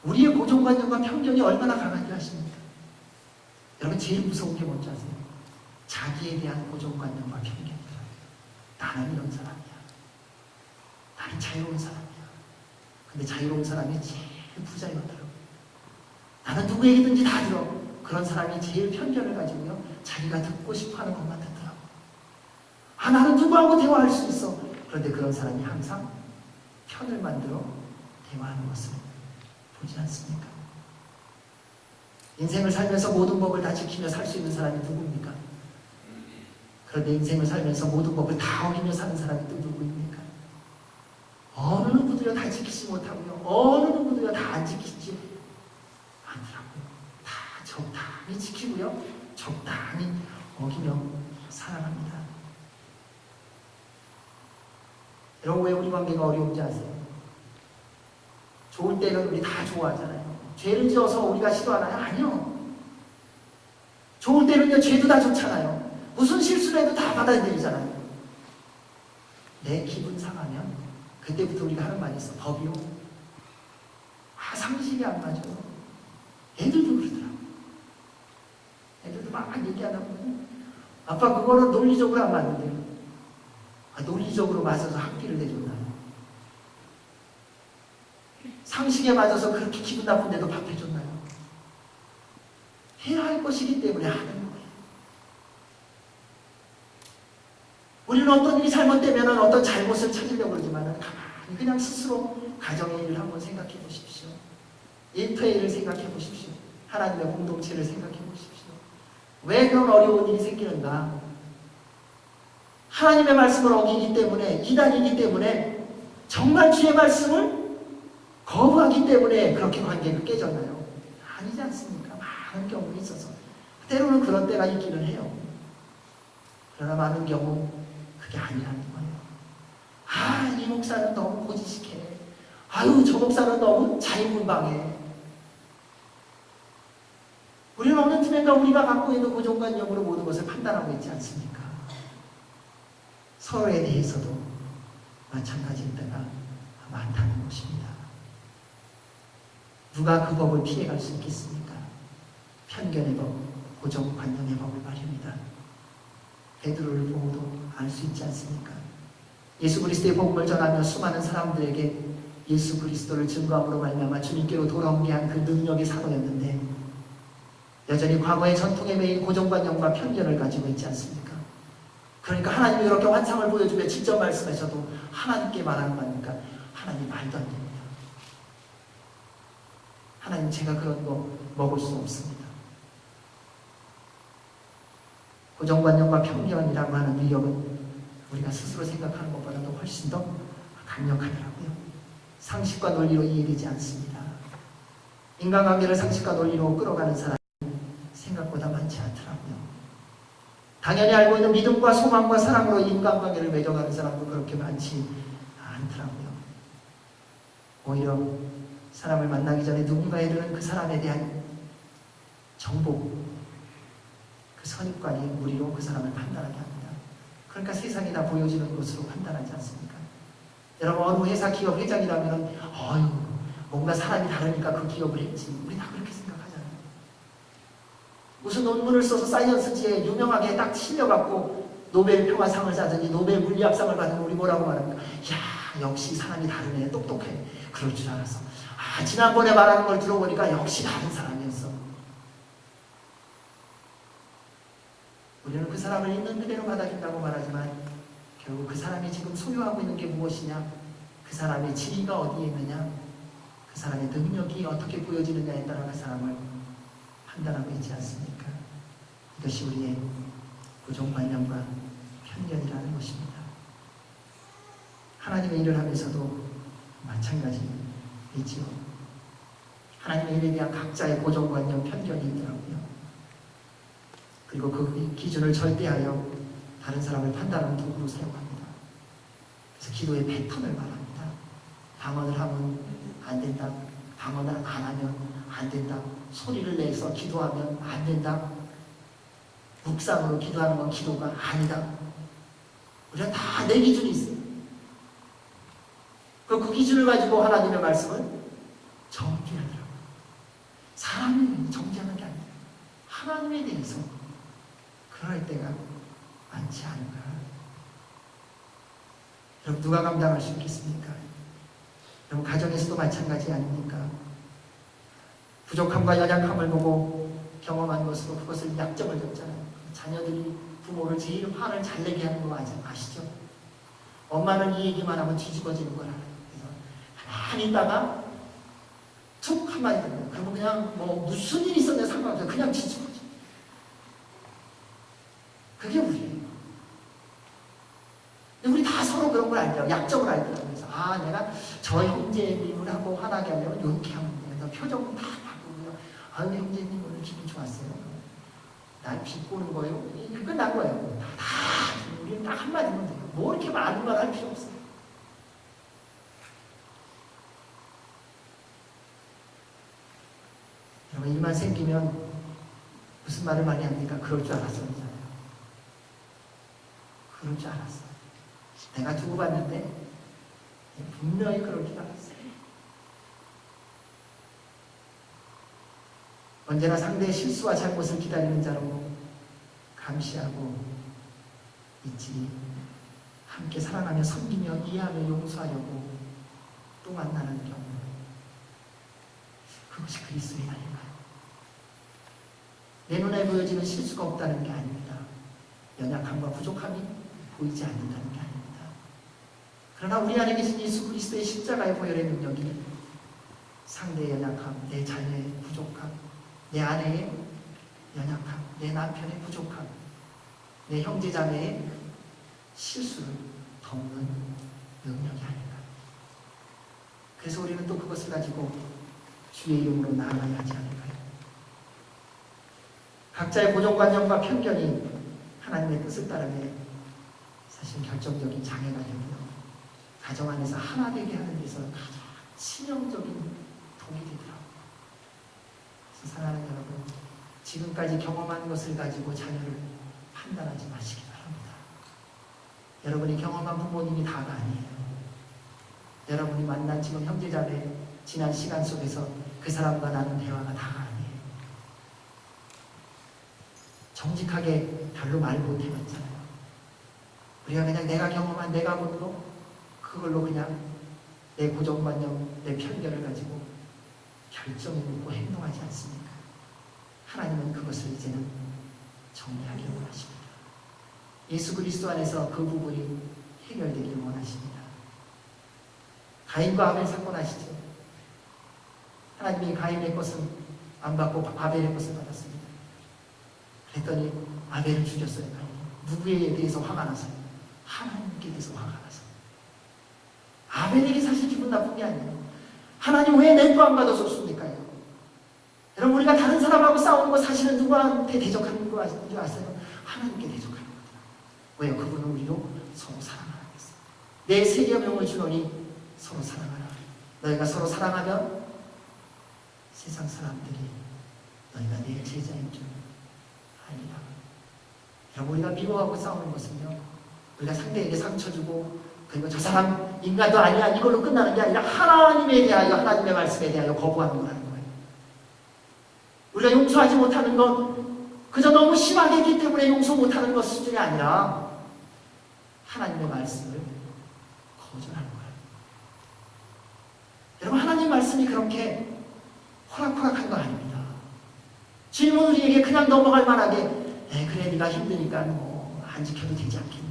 우리의 고정관념과 편견이 얼마나 강한지 아십니까? 여러분, 제일 무서운 게 뭔지 아세요? 자기에 대한 고정관념과 편견이에요. 나는 이런 사람이야. 나는 자유로운 사람이야. 근데 자유로운 사람이 제일 부자였더라고요. 나는 누구에게든지 다 들어. 그런 사람이 제일 편견을 가지고요. 자기가 듣고 싶어하는 것만 듣더라고요. 나는 누구하고 대화할 수 있어. 그런데 그런 사람이 항상 편을 만들어 대화하는 것을 보지 않습니까? 인생을 살면서 모든 법을 다 지키며 살 수 있는 사람이 누구입니까? 그런데 인생을 살면서 모든 법을 다 어기며 사는 사람이 또 누구입니까? 어느 누구도요 다 지키지 못하고요. 어느 누구도요 다 안 지키지 않더라고요. 다 적당히 지키고요. 적당히 어기며 살아갑니다. 여러분, 왜 우리 관계가 어려운지 아세요? 좋을 때는 우리 다 좋아하잖아요. 죄를 지어서 우리가 싫어하나요? 아니요. 좋을 때는요, 죄도 다 좋잖아요. 무슨 실수를 해도 다 받아들이잖아요. 내 기분 상하면 그때부터 우리가 하는 말이 있어. 법이요. 상식이 안 맞아요. 애들도 그러더라고요. 애들도 막 얘기하다 보면 아빠 그거는 논리적으로 안 맞는데요. 논리적으로 맞아서 학비를 내줬나요? 상식에 맞아서 그렇게 기분 나쁜데도 밥 해줬나요? 해야 할 것이기 때문에 하는 거예요. 우리는 어떤 일이 잘못되면 어떤 잘못을 찾으려고 그러지만 가만히 그냥 스스로 가정의 일을 한번 생각해 보십시오. 일터의 일을 생각해 보십시오. 하나님의 공동체를 생각해 보십시오. 왜 그런 어려운 일이 생기는가? 하나님의 말씀을 어기기 때문에, 이단이기 때문에, 정말 주의 말씀을 거부하기 때문에 그렇게 관계가 깨졌나요? 아니지 않습니까? 많은 경우가 있어서 때로는 그런 때가 있기는 해요. 그러나 많은 경우 그게 아니라는 거예요. 이 목사는 너무 고지식해. 저 목사는 너무 자유분방해. 우리는 어느 틈엔가 우리가 갖고 있는 고정관념으로 모든 것을 판단하고 있지 않습니까? 서로에 대해서도 마찬가지일 때가 많다는 것입니다. 누가 그 법을 피해갈 수 있겠습니까? 편견의 법, 고정관념의 법을 말입니다. 베드로를 보고도 알 수 있지 않습니까? 예수 그리스도의 복음을 전하며 수많은 사람들에게 예수 그리스도를 증거함으로 말미암아 주님께로 돌아오게 한 그 능력의 사도였는데 여전히 과거의 전통에 매인 고정관념과 편견을 가지고 있지 않습니까? 그러니까 하나님이 그렇게 환상을 보여주며 직접 말씀하셔도 하나님께 말하는 거 아닙니까? 하나님 말도 안 됩니다. 하나님 제가 그런 거 먹을 수 없습니다. 고정관념과 편견이라고 하는 위력은 우리가 스스로 생각하는 것보다도 훨씬 더 강력하더라고요. 상식과 논리로 이해되지 않습니다. 인간관계를 상식과 논리로 끌어가는 사람이 생각보다 많지 않더라고요. 당연히 알고 있는 믿음과 소망과 사랑으로 인간관계를 맺어가는 사람도 그렇게 많지 않더라고요. 오히려 사람을 만나기 전에 누군가에 대한 그 사람에 대한 정보, 그 선입관이 무리로 그 사람을 판단하게 합니다. 그러니까 세상이 다 보여지는 것으로 판단하지 않습니까? 여러분, 어느 회사 기업 회장이라면 뭔가 사람이 다르니까 그 기업을 했지. 우리 다 그렇게 생각하잖아요. 무슨 논문을 써서 사이언스지에 유명하게 딱 실려갖고 노벨 평화상을 사든지 노벨 물리학상을 받으면 우리 뭐라고 말합니까? 역시 사람이 다르네. 똑똑해. 그럴 줄 알았어. 지난번에 말하는 걸 들어보니까 역시 다른 사람이었어. 우리는 그 사람을 있는 그대로 받아준다고 말하지만 결국 그 사람이 지금 소유하고 있는 게 무엇이냐, 그 사람의 지위가 어디에 있느냐, 그 사람의 능력이 어떻게 보여지느냐에 따라 그 사람을 판단하고 있지 않습니까? 이것이 우리의 고정관념과 편견이라는 것입니다. 하나님의 일을 하면서도 마찬가지이지요. 하나님의 일에 대한 각자의 고정관념, 편견이 있더라고요. 그리고 그 기준을 절대하여 다른 사람을 판단하는 도구로 사용합니다. 그래서 기도의 패턴을 말합니다. 방언을 하면 안 된다. 방언을 안 하면 안 된다. 소리를 내서 기도하면 안 된다. 묵상으로 기도하는 건 기도가 아니다. 우리가 다 내 기준이 있어요. 그 기준을 가지고 하나님의 말씀을 정죄하더라고요. 사람이 정죄하는 게 아니라 하나님에 대해서 그럴 때가 많지 않은가. 여러분 누가 감당할 수 있겠습니까? 여러분 가정에서도 마찬가지 아닙니까? 부족함과 연약함을 보고 경험한 것으로 그것을 약점을 줬잖아요. 자녀들이 부모를 제일 화를 잘 내게 하는 거 아시죠? 엄마는 이 얘기만 하면 뒤집어지는 거라. 그래서 가만히 있다가 툭 한마디 듣는 거예요. 그러면 그냥 뭐 무슨 일이 있었는지 상관없어요. 그냥 뒤집어져. 그게 우리예요. 근데 우리 다 서로 그런 걸 알죠. 약점을 알더라고요. 그래서 내가 저 형제님을하고 화나게 하려면 이렇게 하면 돼요. 그래서 표정은 다 바꾸고요. 형제님 오늘 기분 좋았어요. 날 비꼬는 거예요. 끝난 거예요. 우리는 딱 한마디면 돼요. 뭐 이렇게 많은 말 할 필요 없어요. 여러분 일만 생기면 무슨 말을 많이 합니까? 그럴 줄 알았었잖아요. 그럴 줄 알았어. 내가 두고 봤는데 분명히 그럴 줄 알았어요. 언제나 상대의 실수와 잘못을 기다리는 자로 감시하고 있지, 함께 사랑하며 섬기며 이해하며 용서하려고 또 만나는 경우, 그것이 그리스도의 아닌가요? 내 눈에 보여지는 실수가 없다는 게 아닙니다. 연약함과 부족함이 보이지 않는다는 게 아닙니다. 그러나 우리 안에 계신 예수 그리스도의 십자가의 보혈의 능력이 상대의 연약함, 내 자녀의 부족함, 내 아내의 연약함, 내 남편의 부족함, 내 형제자매의 실수를 덮는 능력이 아닌가. 그래서 우리는 또 그것을 가지고 주의 이름으로 나아가야 하지 않을까요? 각자의 고정관념과 편견이 하나님의 뜻을 따르며 사실 결정적인 장애가 되고요. 가정 안에서 하나 되게 하는 데서 가장 치명적인 독이 되더라고요. 그래서 사랑하는 여러분, 지금까지 경험한 것을 가지고 자녀를 판단하지 마시기 바랍니다. 여러분이 경험한 부모님이 다가 아니에요. 여러분이 만난 지금 형제자매 지난 시간 속에서 그 사람과 나눈 대화가 다가 아니에요. 정직하게 별로 말 못해봤잖아요. 우리가 그냥 내가 경험한 내가 본 거 그걸로 그냥 내 고정관념, 내 편견을 가지고 결정을 묻고 행동하지 않습니까? 하나님은 그것을 이제는 정리하기를 원하십니다. 예수 그리스도 안에서 그 부분이 해결되기를 원하십니다. 가인과 아벨 사건 아시죠? 하나님이 가인의 것은 안 받고 아벨의 것을 받았습니다. 그랬더니 아벨을 죽였어요. 누구에 대해서 화가 나서요? 하나님께 대해서 화가 나서. 아벨에게 사실 기분 나쁜 게 아니에요. 하나님 왜 내 거 안 받아줬습니까? 여러분 우리가 다른 사람하고 싸우는 거 사실은 누구한테 대적하는 거 아세요? 하나님께 대적하는 거더라고요. 왜요? 그분은 우리로 서로 사랑하라 그랬어요. 내 세 계명을 주노니 서로 사랑하라. 너희가 서로 사랑하면 세상 사람들이 너희가 내 제자인 줄 아니라. 여러분 우리가 미워하고 싸우는 것은요, 우리가 상대에게 상처 주고 그리고 저 사람 인간도 아니야 이걸로 끝나는 게 아니라 하나님에 대하여, 하나님의 말씀에 대하여 거부하는 거라는 거예요. 우리가 용서하지 못하는 건 그저 너무 심하게 했기 때문에 용서 못하는 것 수준이 아니라 하나님의 말씀을 거절하는 거예요. 여러분 하나님 말씀이 그렇게 호락호락한 거 아닙니다. 주님은 우리에게 그냥 넘어갈 만하게 그래 네가 힘드니까 뭐 안 지켜도 되지 않겠니?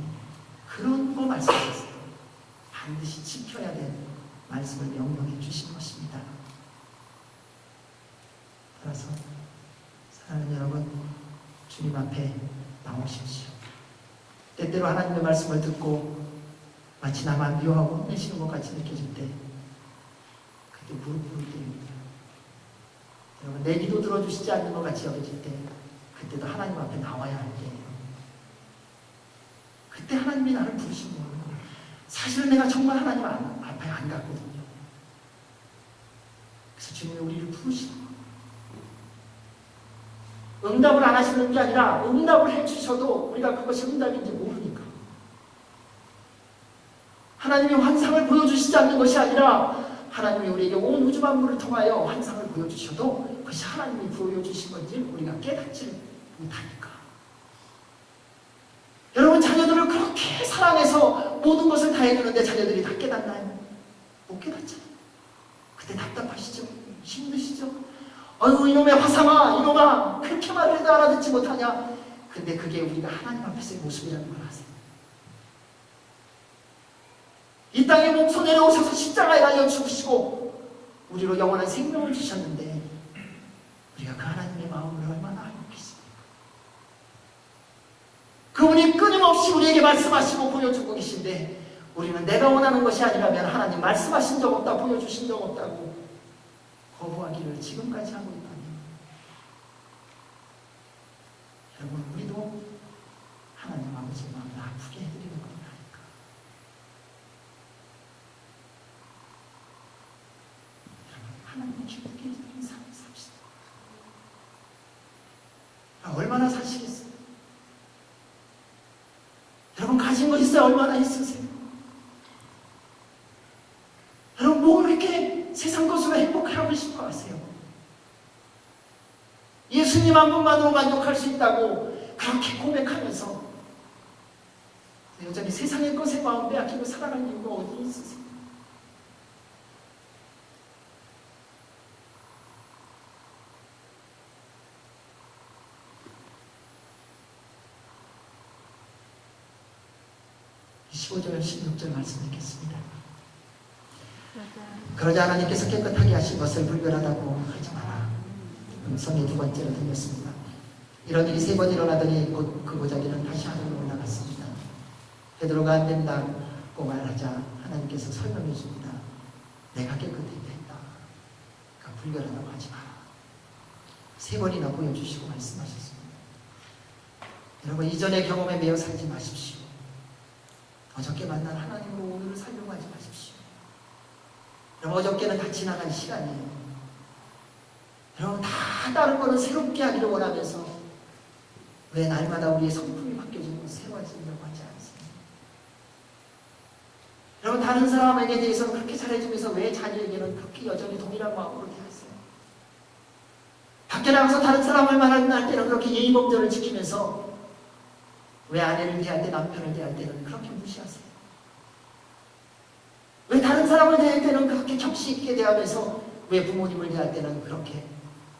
그런 거 말씀하셨어요. 반드시 지켜야 될 말씀을 명령해 주신 것입니다. 따라서 사랑하는 여러분, 주님 앞에 나오십시오. 때때로 하나님의 말씀을 듣고 마치 나만 미워하고 혼내시는 것 같이 느껴질 때 그때 무릎 꿇을 때입니다. 여러분 내 기도 들어주시지 않는 것 같이 여겨질 때 그때도 하나님 앞에 나와야 할 때예요. 그때 하나님이 나를 부르신 거예요. 사실은 내가 정말 하나님 앞에 안 갔거든요. 그래서 주님이 우리를 부르시는 거예요. 응답을 안 하시는 게 아니라 응답을 해주셔도 우리가 그것이 응답인지 모르니까. 하나님이 환상을 보여주시지 않는 것이 아니라 하나님이 우리에게 온 우주 만물을 통하여 환상을 보여주셔도 그것이 하나님이 보여주신 건지 우리가 깨닫지 못하니까. 여러분 자녀들을 그렇게 사랑해서 모든 것을 다 해주는데 자녀들이 다 깨닫나요? 못 깨닫잖아요. 그때 답답하시죠? 힘드시죠? 아이고 이놈의 화상아, 이놈아, 그렇게 말해도 알아듣지 못하냐? 근데 그게 우리가 하나님 앞에서의 모습이라는 걸 아세요? 이 땅에 몸소 내려오셔서 십자가에 달려 죽으시고 우리로 영원한 생명을 주셨는데 우리가 그 하나님의 마음을 얼마나 알고 계십니까? 그분이 끊임없이 우리에게 말씀하시고 보여주고 계신데 우리는 내가 원하는 것이 아니라면 하나님 말씀하신 적 없다, 보여주신 적 없다고 거부하기를 지금까지 하고 있다니. 여러분, 우리도 하나님 아버지의 마음을 아프게 해드리는 건 아닐까? 여러분, 하나님을 기쁘게 해드리는 삶을 삽시다. 얼마나 사시겠어요? 여러분, 가진 거 있어요? 얼마나 있으세요? 여러분, 뭐 그렇게 세상 것으로 행복하고 싶어 하세요? 예수님 한 분만으로 만족할 수 있다고 그렇게 고백하면서 여전히 세상의 것에 마음 빼앗기고 살아가는 이유가 어디 있으세요? 이 15절, 16절 말씀 읽겠습니다. 그러자 하나님께서 깨끗하게 하신 것을 불결하다고 하지 마라. 음성이 두 번째로 들렸습니다. 이런 일이 세 번 일어나더니 곧 그 보자기는 다시 하늘로 올라갔습니다. 베드로가 안 된다고 말하자 하나님께서 설명해 줍니다. 내가 깨끗하게 했다. 그러니까 불결하다고 하지 마라. 세 번이나 보여주시고 말씀하셨습니다. 여러분, 이전의 경험에 매여 살지 마십시오. 어저께 만난 하나님으로 오늘을 살려고 하지 마십시오. 여러분, 어저께는 다 지나간 시간이에요. 여러분, 다 다른 거는 새롭게 하기를 원하면서 왜 날마다 우리의 성품이 바뀌어지고 새로워지려고 하지 않습니까? 여러분, 다른 사람에게 대해서는 그렇게 잘해주면서 왜 자녀에게는 그렇게 여전히 동일한 마음으로 대하세요? 밖에 나가서 다른 사람을 만날 때는 그렇게 예의범절을 지키면서 왜 아내를 대할 때, 남편을 대할 때는 그렇게 무시하세요? 왜 다른 사람을 대할 때는 그렇게 격시 있게 대하면서 왜 부모님을 대할 때는 그렇게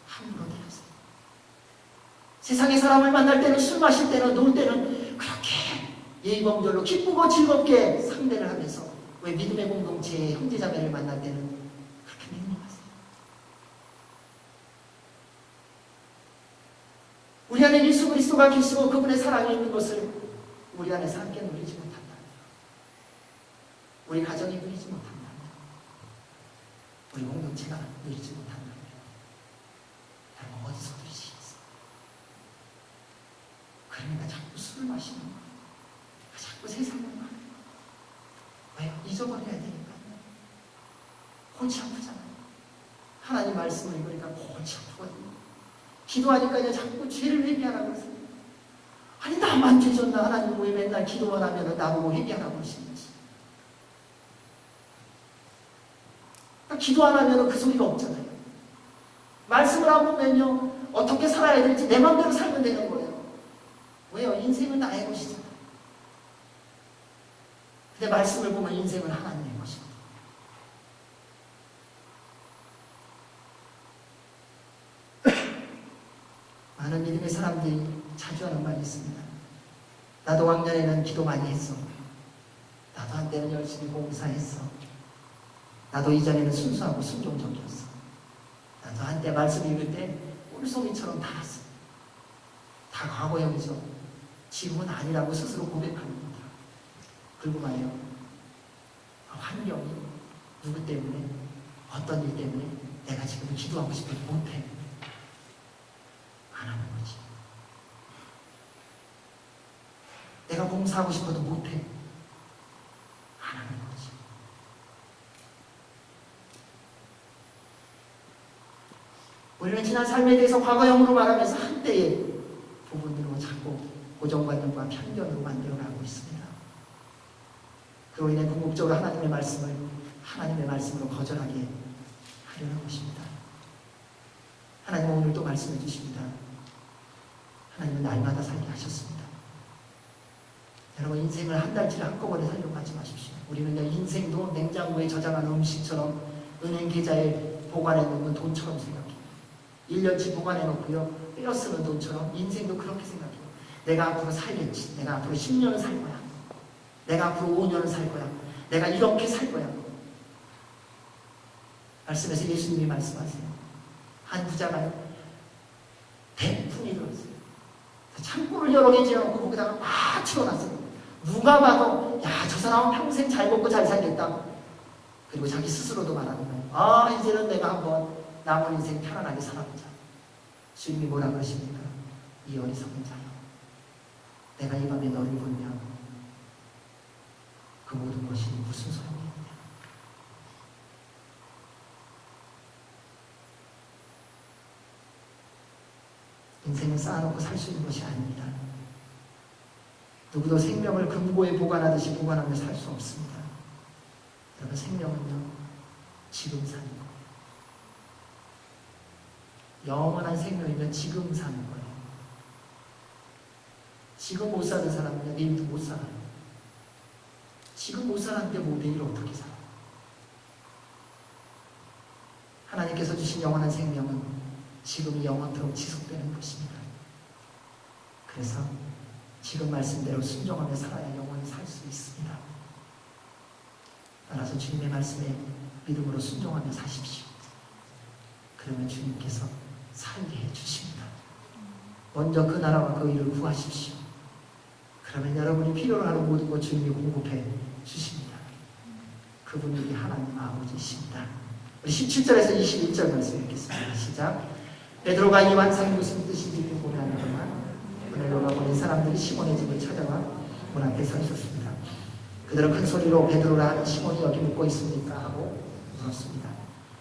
함부로 대하세요? 세상의 사람을 만날 때는, 술 마실 때는, 놀 때는 그렇게 예의범절로 기쁘고 즐겁게 상대를 하면서 왜 믿음의 공동체의 형제자매를 만날 때는 그렇게 냉랭하세요? 우리 안에 예수 그리스도가 계시고 그분의 사랑이 있는 것을 우리 안에서 함께 누리지 못한다. 우리 가정이 누리지 못한다. 우리 공동체가 누리지 못한다. 여러분, 어디서 누리시겠어요? 그러니까 자꾸 술을 마시는 거예요. 자꾸 세상을 가는 거예요. 왜요? 잊어버려야 되니까요. 골치 아프잖아요. 하나님 말씀을 읽으니까 골치 아프거든요. 기도하니까 자꾸 죄를 회개하라고 그러세요. 아니, 나만 죄졌나? 하나님 왜 맨날 기도만 하면 나보고 회개하라고 그러시는지. 그러니까 기도 안 하면 그 소리가 없잖아요. 말씀을 안 보면요, 어떻게 살아야 될지 내 마음대로 살면 되는 거예요. 왜요? 인생은 나의 것이잖아요. 근데 말씀을 보면 인생은 하나님의 것입니다. 많은 믿음의 사람들이 자주 하는 말이 있습니다. 나도 왕년에는 기도 많이 했어. 나도 한때는 열심히 봉사했어. 나도 이전에는 순수하고 순종적이었어. 나도 한때 말씀 읽을 때 꿀송이처럼 달았어. 다 과거형이죠. 지금은 아니라고 스스로 고백합니다. 그리고 말이요, 환경이 누구 때문에, 어떤 일 때문에 내가 지금 기도하고 싶어도 못해. 안 하는 거지. 내가 봉사하고 싶어도 못해. 안 하는 거지. 우리는 지난 삶에 대해서 과거형으로 말하면서 한때의 부분으로 자꾸 고정관념과 편견으로 만들어가고 있습니다. 그로 인해 궁극적으로 하나님의 말씀을 하나님의 말씀으로 거절하게 하려는 것입니다. 하나님은 오늘 또 말씀해 주십니다. 하나님은 날마다 살게 하셨습니다. 여러분, 인생을 한 달치를 한꺼번에 살려고 하지 마십시오. 우리는요, 인생도 냉장고에 저장한 음식처럼 은행 계좌에 보관해 놓는 돈처럼 생각해요. 1년치 보관해 놓고요, 빼어 쓰는 돈처럼 인생도 그렇게 생각해요. 내가 앞으로 살겠지. 내가 앞으로 10년을 살 거야. 내가 앞으로 5년을 살 거야. 내가 이렇게 살 거야. 말씀에서 예수님이 말씀하세요. 한 부자가요, 대풍이 들었어요. 창고를 여러 개 지어놓고 거기다가 막 치워놨어요. 누가 봐도 야, 저 사람은 평생 잘 먹고 잘 살겠다. 그리고 자기 스스로도 말하는 거예요. 아, 이제는 내가 한번 남은 인생 편안하게 살아보자. 주님이 뭐라 그러십니까? 이 어리석은 자여, 내가 이 밤에 너를 보면 그 모든 것이 무슨 소용이냐. 인생을 쌓아놓고 살 수 있는 것이 아닙니다. 누구도 생명을 금고에 보관하듯이 보관하며 살 수 없습니다. 여러분, 생명은요, 지금 사는 거예요. 영원한 생명이면 지금 사는 거예요. 지금 못 사는 사람은요, 내일도 못 살아요. 지금 못 사는데 뭐 내일 어떻게 살아요? 하나님께서 주신 영원한 생명은 지금이 영원토록 지속되는 것입니다. 그래서 지금 말씀대로 순종하며 살아야 영원히 살 수 있습니다. 따라서 주님의 말씀에 믿음으로 순종하며 사십시오. 그러면 주님께서 살게 해주십니다. 먼저 그 나라와 그 일을 구하십시오. 그러면 여러분이 필요로 하는 모든 것 주님이 공급해 주십니다. 그분이 우리 하나님 아버지이십니다. 우리 17절에서 21절 말씀 읽겠습니다. 시작. 베드로가 이 환상이 무슨 뜻인지 궁금해하는 동안 고넬료가 보낸 사람들이 시몬의 집을 찾아와 문 앞에 서 있었습니다. 그들은 큰 소리로 베드로라, 시몬이 여기 묵고 있습니까? 하고 물었습니다.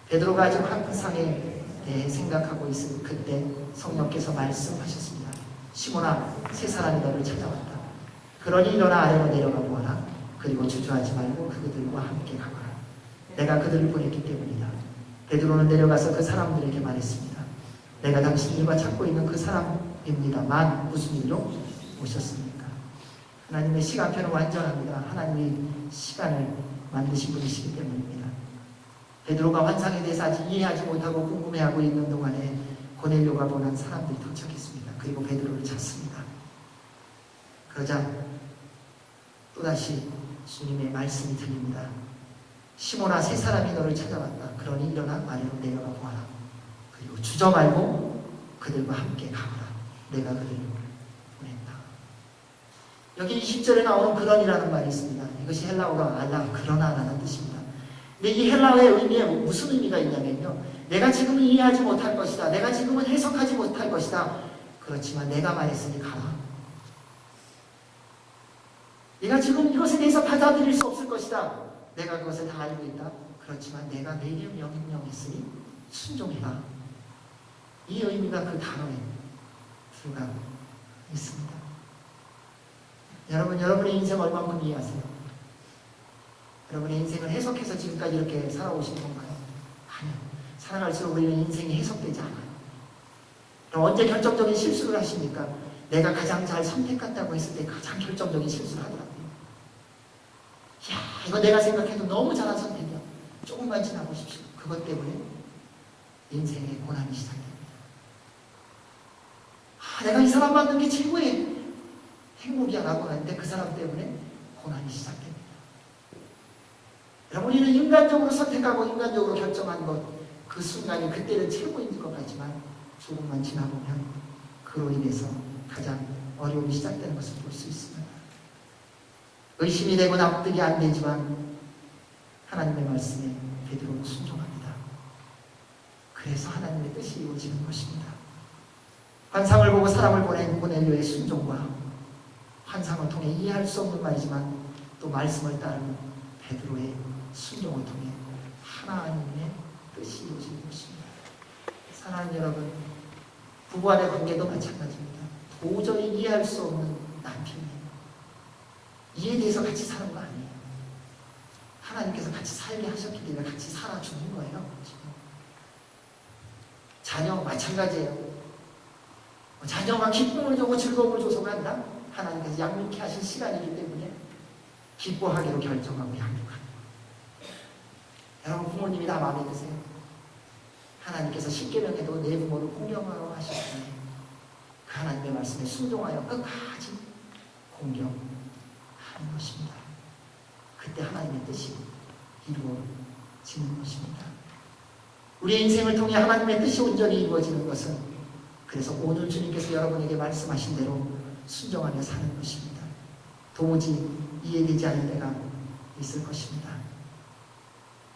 베드로가 아직 환상에 대해 생각하고 있을 그때 성령께서 말씀하셨습니다. 시몬아, 세 사람이 너를 찾아왔다. 그러니 일어나 아래로 내려가 보아라. 그리고 주저하지 말고 그들과 함께 가거라. 내가 그들을 보냈기 때문이다. 베드로는 내려가서 그 사람들에게 말했습니다. 내가 당신들과 찾고 있는 그 사람입니다만 무슨 일로 오셨습니까? 하나님의 시간표는 완전합니다. 하나님이 시간을 만드신 분이시기 때문입니다. 베드로가 환상에 대해서 아직 이해하지 못하고 궁금해하고 있는 동안에 고넬료가 보낸 사람들이 도착했습니다. 그리고 베드로를 찾습니다. 그러자 또다시 주님의 말씀이 들립니다. 시몬아, 세 사람이 너를 찾아왔다. 그러니 일어나 아래로 내려가 보아라. 그리고 주저 말고 그들과 함께 가거라. 내가 그들을 보냈다. 여기 20절에 나오는 그러니라는 말이 있습니다. 이것이 헬라어로 알라, 그러나라는 뜻입니다. 근데 이 헬라어의 의미에 무슨 의미가 있냐면요, 내가 지금은 이해하지 못할 것이다. 내가 지금은 해석하지 못할 것이다. 그렇지만 내가 말했으니 가라. 내가 지금 이것에 대해서 받아들일 수 없을 것이다. 내가 그것을 다 알고 있다. 그렇지만 내가 내게 명령했으니 순종해라. 이 의미가 그 단어에 들어가 있습니다. 여러분, 여러분의 인생 얼마만큼 이해하세요? 여러분의 인생을 해석해서 지금까지 이렇게 살아오신 건가요? 아니요. 살아갈수록 우리는 인생이 해석되지 않아요. 그럼 언제 결정적인 실수를 하십니까? 내가 가장 잘 선택한다고 했을 때 가장 결정적인 실수를 하더라고요. 이야, 이거 내가 생각해도 너무 잘한 선택이야. 조금만 지나보십시오. 그것 때문에 인생의 고난이 시작됩니다. 내가 이 사람 만난 게 최고의 행복이야 라고 하는데 그 사람 때문에 고난이 시작됩니다. 여러분, 우리는 인간적으로 선택하고 인간적으로 결정한 것, 그 순간이 그때는 최고인 것 같지만 조금만 지나보면 그로 인해서 가장 어려움이 시작되는 것을 볼 수 있습니다. 의심이 되고 납득이 안 되지만 하나님의 말씀에 베드로는 순종합니다. 그래서 하나님의 뜻이 이루어지는 것입니다. 환상을 보고 사람을 보낸 고넬료의 순종과 환상을 통해 이해할 수 없는 말이지만 또 말씀을 따르는 베드로의 순종을 통해 하나님의 뜻이 이루어지는 것입니다. 사랑하는 여러분, 부부간의 관계도 마찬가지입니다. 도저히 이해할 수 없는 남편이에요. 이해돼서 같이 사는 거 아니에요. 하나님께서 같이 살게 하셨기 때문에 같이 살아주는 거예요. 지금. 자녀 마찬가지예요. 자녀가 기쁨을 주고 즐거움을 줘서가 아니라 하나님께서 양육케 하신 시간이기 때문에 기뻐하기로 결정하고 양육하는. 여러분 부모님이 다 마음에 드세요? 하나님께서 십계명에도 내 부모를 공경하라고 하셨으니 그 하나님의 말씀에 순종하여 끝까지 공경하는 것입니다. 그때 하나님의 뜻이 이루어지는 것입니다. 우리의 인생을 통해 하나님의 뜻이 온전히 이루어지는 것은 그래서 오늘 주님께서 여러분에게 말씀하신 대로 순종하며 사는 것입니다. 도무지 이해되지 않을 때가 있을 것입니다.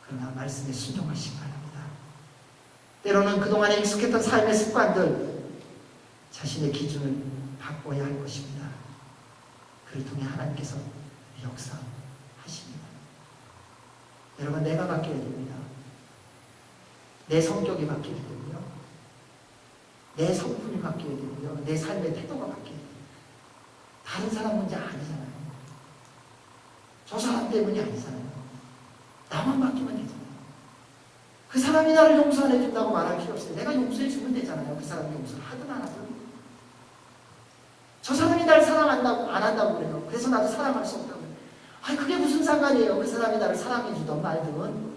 그러나 말씀에 순종하시기 바랍니다. 때로는 그동안에 익숙했던 삶의 습관들, 자신의 기준을 바꿔야 할 것입니다. 그를 통해 하나님께서 역사하십니다. 여러분, 내가 바뀌어야 됩니다. 내 성격이 바뀌어야 되고요. 내 성품이 바뀌어야 되고요. 내 삶의 태도가 바뀌어야 돼요. 다른 사람 문제 아니잖아요. 저 사람 때문이 아니잖아요. 나만 바뀌면 되잖아요. 그 사람이 나를 용서 안 해준다고 말할 필요 없어요. 내가 용서해 주면 되잖아요. 그 사람이 용서를 하든 안 하든. 저 사람이 날 사랑 안 한다고 그래요. 그래서 나도 사랑할 수 없다고 그래요. 아니, 그게 무슨 상관이에요. 그 사람이 나를 사랑해 주던 말든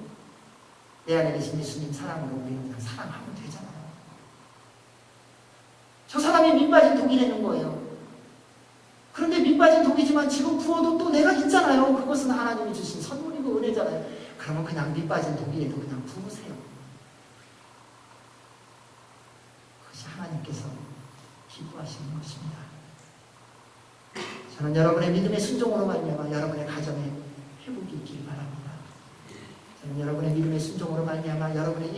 내 안에 계신 예수님 사랑으로 우리는 그냥 사랑하면 되잖아요. 저 사람이 밑 빠진 독이 되는 거예요. 그런데 밑 빠진 독이지만 지금 부어도 또 내가 있잖아요. 그것은 하나님이 주신 선물이고 은혜잖아요. 그러면 그냥 밑 빠진 독이에도 그냥 부으세요. 그것이 하나님께서 기뻐하시는 것입니다. 저는 여러분의 믿음의 순종으로 말미암아 여러분의 가정에 회복이 있길 바랍니다. 저는 여러분의 믿음의 순종으로 말미암아 여러분의